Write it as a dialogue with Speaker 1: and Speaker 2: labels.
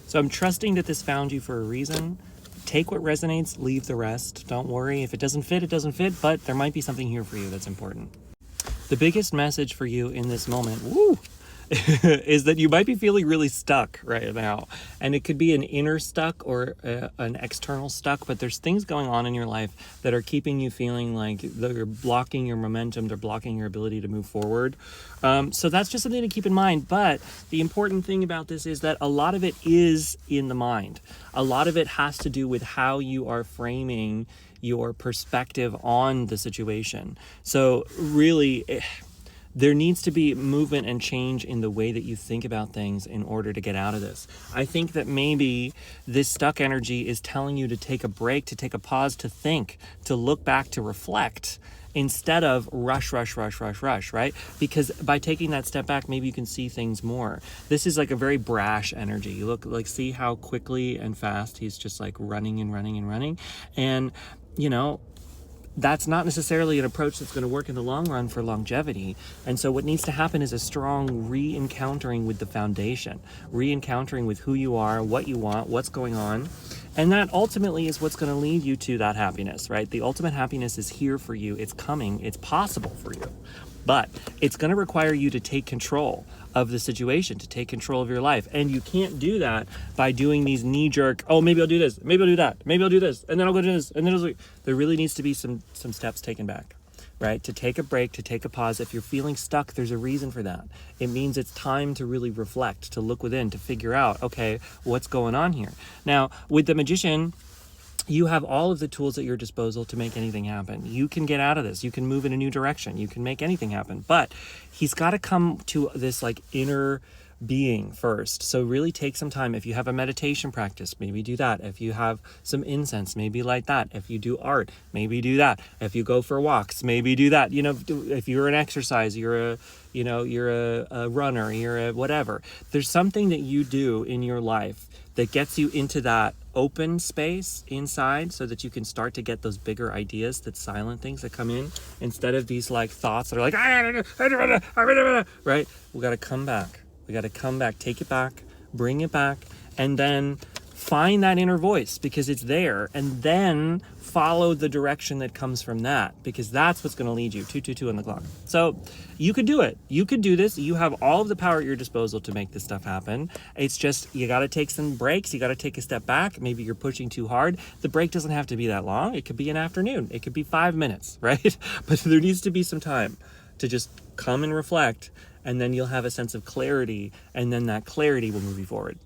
Speaker 1: So I'm trusting that this found you for a reason. Take what resonates, leave the rest. Don't worry. If it doesn't fit, it doesn't fit, but there might be something here for you that's important. The biggest message for you in this moment, is that you might be feeling really stuck right now. And it could be an inner stuck or an external stuck, but there's things going on in your life that are keeping you feeling like they're blocking your momentum, they're blocking your ability to move forward. So that's just something to keep in mind. But the important thing about this is that a lot of it is in the mind. A lot of it has to do with how you are framing your perspective on the situation. So really, there needs to be movement and change in the way that you think about things in order to get out of this. I think that maybe this stuck energy is telling you to take a break, to take a pause, to think, to look back, to reflect, instead of rush, right? Because by taking that step back, maybe you can see things more. This is like a very brash energy. You look like, see how quickly and fast he's just like running. And, you know, that's not necessarily an approach that's going to work in the long run for longevity. And so what needs to happen is a strong re-encountering with the foundation, re-encountering with who you are, what you want, what's going on. And that ultimately is what's going to lead you to that happiness, right? The ultimate happiness is here for you. It's coming. It's possible for you. But it's going to require you to take control of the situation, to take control of your life. And you can't do that by doing these knee-jerk, oh, maybe I'll do this, maybe I'll do that, maybe I'll do this, and then I'll go do this, and then there really needs to be some steps taken back, right? To take a break, to take a pause. If you're feeling stuck, there's a reason for that. It means it's time to really reflect, to look within, to figure out, okay, what's going on here? Now, with the magician, you have all of the tools at your disposal to make anything happen. You can get out of this. You can move in a new direction. You can make anything happen. But he's got to come to this like inner being first. So really take some time. If you have a meditation practice, maybe do that. If you have some incense, maybe light that. If you do art, maybe do that. If you go for walks, maybe do that. You know, if you're an exercise, you're a runner, you're a whatever. There's something that you do in your life that gets you into that open space inside so that you can start to get those bigger ideas, that silent things that come in, instead of these like thoughts that are like, right? We got to come back. We got to come back, take it back, bring it back, and then find that inner voice because it's there, and then follow the direction that comes from that, because that's what's going to lead you. 222 on the clock. So you could do it. You could do this. You have all of the power at your disposal to make this stuff happen. It's just, you got to take some breaks. You got to take a step back. Maybe you're pushing too hard. The break doesn't have to be that long. It could be an afternoon. It could be 5 minutes, right? But there needs to be some time to just come and reflect, and then you'll have a sense of clarity, and then that clarity will move you forward.